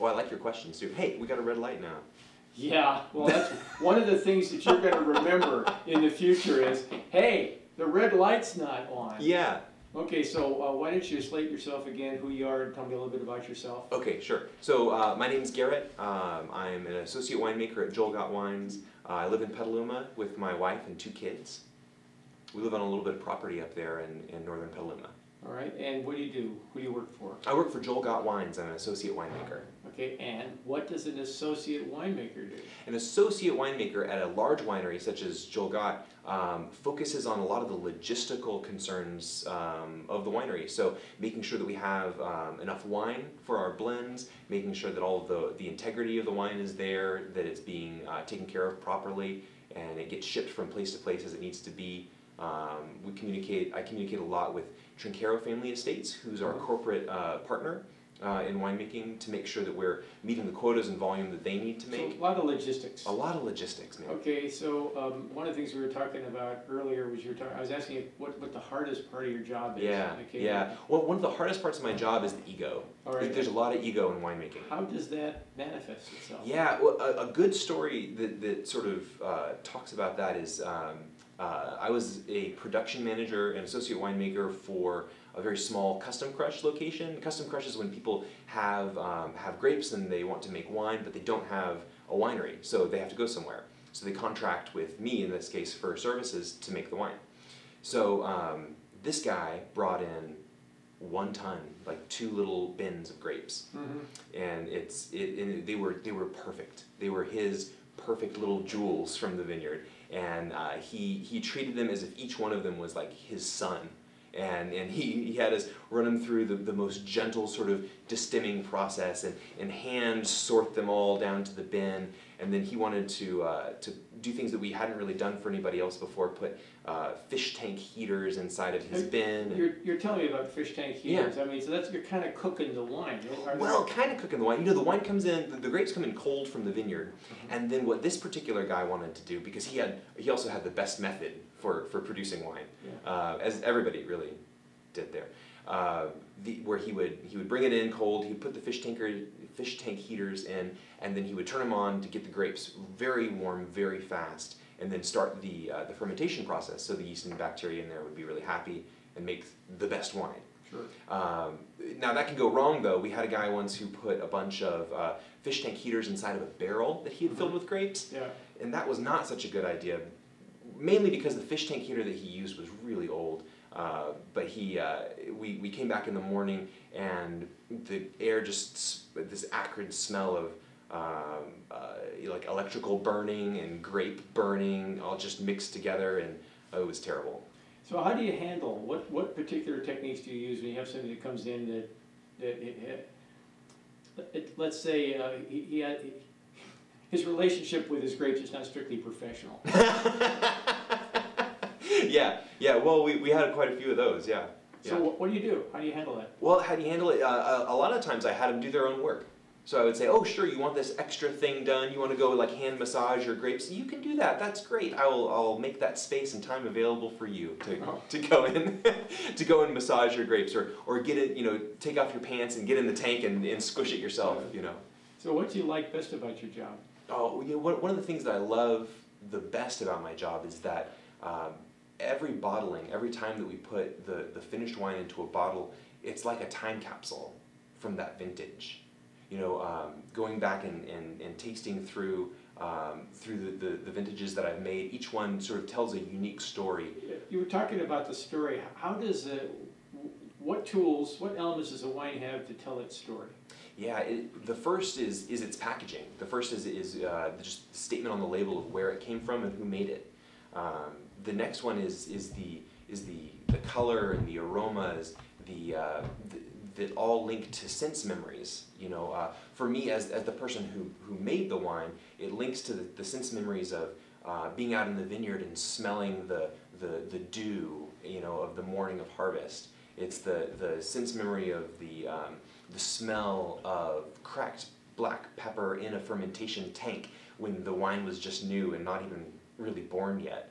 Oh, I like your questions too. Hey, we got a red light now. Yeah, well, that's one of the things that you're going to remember in the future is, hey, the red light's not on. Yeah. Okay, so why don't you slate yourself again, who you are, and tell me a little bit about yourself. Okay, sure. So my name's Garrett. I'm an associate winemaker at Joel Got Wines. I live in Petaluma with my wife and 2 kids. We live on a little bit of property up there in northern Petaluma. All right, and what do you do? Who do you work for? I work for Joel Got Wines. I'm an associate winemaker. Okay, and what does an associate winemaker do? An associate winemaker at a large winery such as Joel Got focuses on a lot of the logistical concerns of the winery. So making sure that we have enough wine for our blends, making sure that all of the integrity of the wine is there, that it's being taken care of properly, and it gets shipped from place to place as it needs to be. I communicate a lot with Trinchero Family Estates, who's our corporate partner in winemaking, to make sure that we're meeting the quotas and volume that they need to make. So a lot of logistics. A lot of logistics, man. Okay, so one of the things we were talking about earlier was I was asking you what the hardest part of your job is. Yeah, okay. yeah. Well, one of the hardest parts of my job is the ego. All right. There's a lot of ego in winemaking. How does that manifest itself? Yeah, well, a good story that sort of talks about that is I was a production manager and associate winemaker for a very small custom crush location. Custom crush is when people have grapes and they want to make wine, but they don't have a winery, so they have to go somewhere. So they contract with me, in this case, for services to make the wine. So this guy brought in 1 ton, like 2 little bins of grapes, and they were perfect. They were his perfect little jewels from the vineyard, and he treated them as if each one of them was like his son. And he had us run them through the most gentle sort of destimming process and hand sort them all down to the bin. And then he wanted to do things that we hadn't really done for anybody else before, put fish tank heaters inside of his bin. You're telling me about fish tank heaters. Yeah. I mean, so you're kind of cooking the wine. Well, kind of cooking the wine. You know, the wine comes in, the grapes come in cold from the vineyard. And then what this particular guy wanted to do, because he also had the best method for producing wine, as everybody really did there, where he would bring it in cold, he'd put the fish tank heaters in, and then he would turn them on to get the grapes very warm, very fast, and then start the fermentation process, so the yeast and bacteria in there would be really happy and make the best wine. Sure. Now that can go wrong though. We had a guy once who put a bunch of fish tank heaters inside of a barrel that he had filled with grapes, and that was not such a good idea, mainly because the fish tank heater that he used was really old. But we came back in the morning and the air just, this acrid smell of like electrical burning and grape burning all just mixed together, and it was terrible. So how do you handle, what particular techniques do you use when you have somebody that comes in let's say his relationship with his grapes is not strictly professional? Yeah. Well, we had quite a few of those. Yeah. So what do you do? How do you handle that? Well, how do you handle it? A lot of times I had them do their own work. So I would say, oh, sure, you want this extra thing done? You want to go like hand massage your grapes? You can do that. That's great. I'll make that space and time available for you to go in to go and massage your grapes, or get it, take off your pants and get in the tank and squish it yourself. So what do you like best about your job? Oh, one of the things that I love the best about my job is that every bottling, every time that we put the finished wine into a bottle, it's like a time capsule from that vintage. Going back and tasting through the vintages that I've made, each one sort of tells a unique story. You were talking about the story. How does what tools, what elements does a wine have to tell its story? Yeah, the first is its packaging. The first is just the statement on the label of where it came from and who made it. The next one is the color and the aromas, that all link to sense memories. For me, as the person who made the wine, it links to the sense memories of being out in the vineyard and smelling the dew, of the morning of harvest. It's the sense memory of the smell of cracked black pepper in a fermentation tank when the wine was just new and not even really born yet.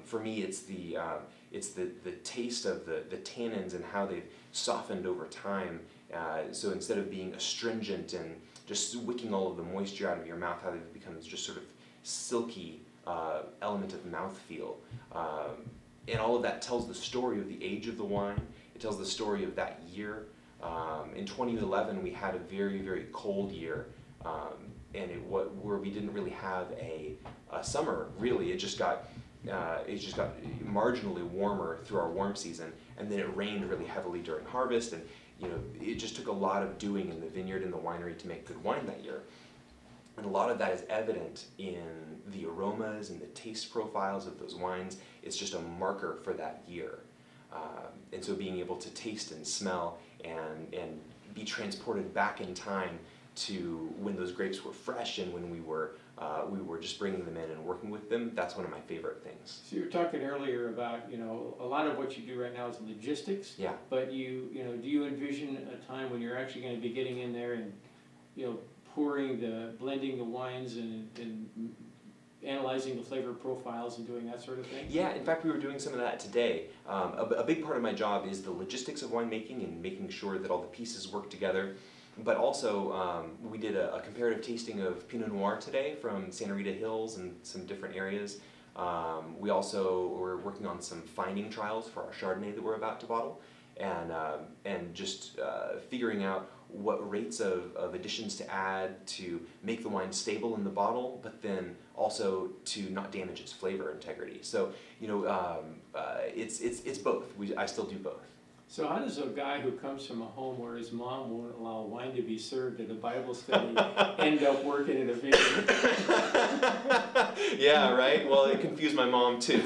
For me, it's the taste of the tannins and how they've softened over time. So instead of being astringent and just wicking all of the moisture out of your mouth, how it becomes just sort of silky element of mouthfeel. And all of that tells the story of the age of the wine. It tells the story of that year. In 2011, we had a very, very cold year, and where we didn't really have a summer. Really, it just got marginally warmer through our warm season, and then it rained really heavily during harvest, and it just took a lot of doing in the vineyard and the winery to make good wine that year. And a lot of that is evident in the aromas and the taste profiles of those wines. It's just a marker for that year. And so being able to taste and smell and be transported back in time to when those grapes were fresh and when we were just bringing them in and working with them, that's one of my favorite things. So you were talking earlier about, a lot of what you do right now is logistics. Yeah. But do you envision a time when you're actually going to be getting in there and, blending the wines and analyzing the flavor profiles and doing that sort of thing? Yeah, in fact, we were doing some of that today. A big part of my job is the logistics of winemaking and making sure that all the pieces work together. But also, we did a comparative tasting of Pinot Noir today from Santa Rita Hills and some different areas. We also were working on some fining trials for our Chardonnay that we're about to bottle, and just figuring out what rates of additions to add to make the wine stable in the bottle, but then also to not damage its flavor integrity. So, it's both. I still do both. So how does a guy who comes from a home where his mom won't allow wine to be served at a Bible study end up working in a vineyard? Yeah, right? Well, it confused my mom too.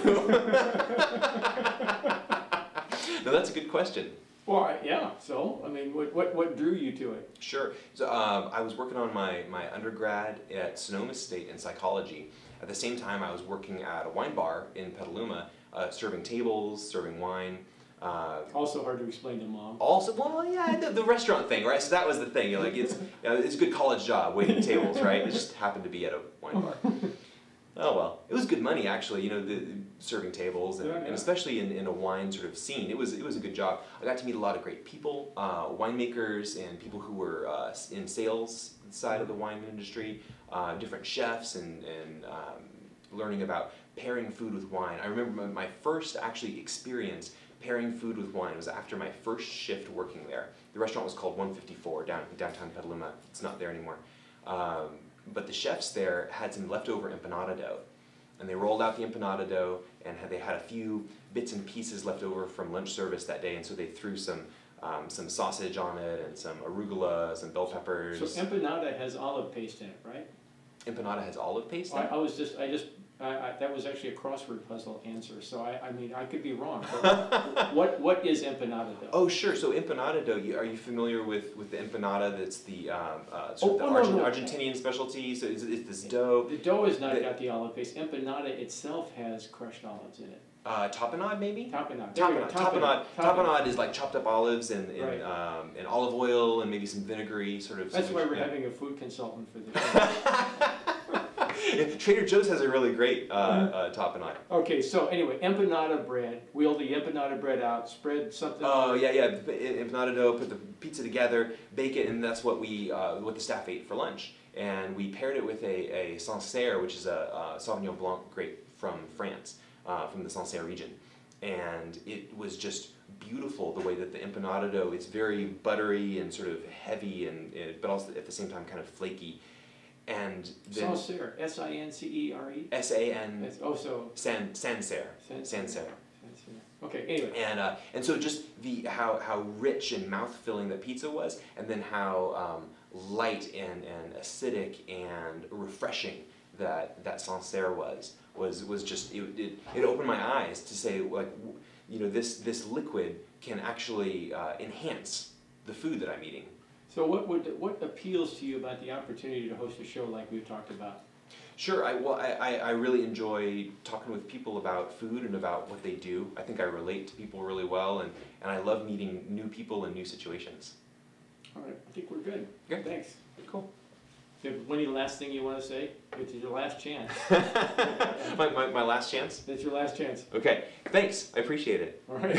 No, that's a good question. Well, yeah. So, I mean, what drew you to it? Sure. So I was working on my undergrad at Sonoma State in psychology. At the same time, I was working at a wine bar in Petaluma, serving tables, serving wine. Also hard to explain to mom. Also, well, yeah, the restaurant thing, right? So that was the thing. It's a good college job, waiting tables, right? It just happened to be at a wine bar. Oh well, it was good money actually. Serving tables and especially in a wine sort of scene, it was a good job. I got to meet a lot of great people, winemakers and people who were in sales side of the wine industry, different chefs and learning about pairing food with wine. I remember my first actually experience pairing food with wine was after my first shift working there. The restaurant was called 154 downtown Petaluma. It's not there anymore. But the chefs there had some leftover empanada dough. And they rolled out the empanada dough, and they had a few bits and pieces left over from lunch service that day, and so they threw some sausage on it, and some arugula, some bell peppers. So empanada has olive paste in it, right? Empanada has olive paste in it? That was actually a crossword puzzle answer, so I could be wrong. But what is empanada dough? Oh, sure. So empanada dough, are you familiar with the empanada that's the Argentinian specialty? So it's this dough. The dough has not got the olive paste. Empanada itself has crushed olives in it. Tapenade, maybe? Tapenade is like chopped up olives and olive oil and maybe some vinegary sort of. That's why we're having a food consultant for this. Trader Joe's has a really great tapenade. Okay, so anyway, empanada bread. Wheel the empanada bread out, spread something. Oh yeah. Empanada dough. Put the pizza together, bake it, and that's what the staff ate for lunch. And we paired it with a Sancerre, which is a Sauvignon Blanc grape from France, from the Sancerre region. And it was just beautiful the way that the empanada dough, it's very buttery and sort of heavy, but also at the same time kind of flaky. And then Sancerre, S-I-N-C-E-R-E? S-A-N. Oh, so Sancerre. Okay, anyway. And so just how rich and mouth-filling the pizza was, and then how light and acidic and refreshing that Sancerre was just it opened my eyes to say, like, this liquid can actually enhance the food that I'm eating. So what appeals to you about the opportunity to host a show like we've talked about? Sure. I really enjoy talking with people about food and about what they do. I think I relate to people really well, and I love meeting new people in new situations. All right. I think we're good. Good. Thanks. Cool. Any last thing you want to say? It's your last chance. my last chance? That's your last chance. Okay. Thanks. I appreciate it. All right.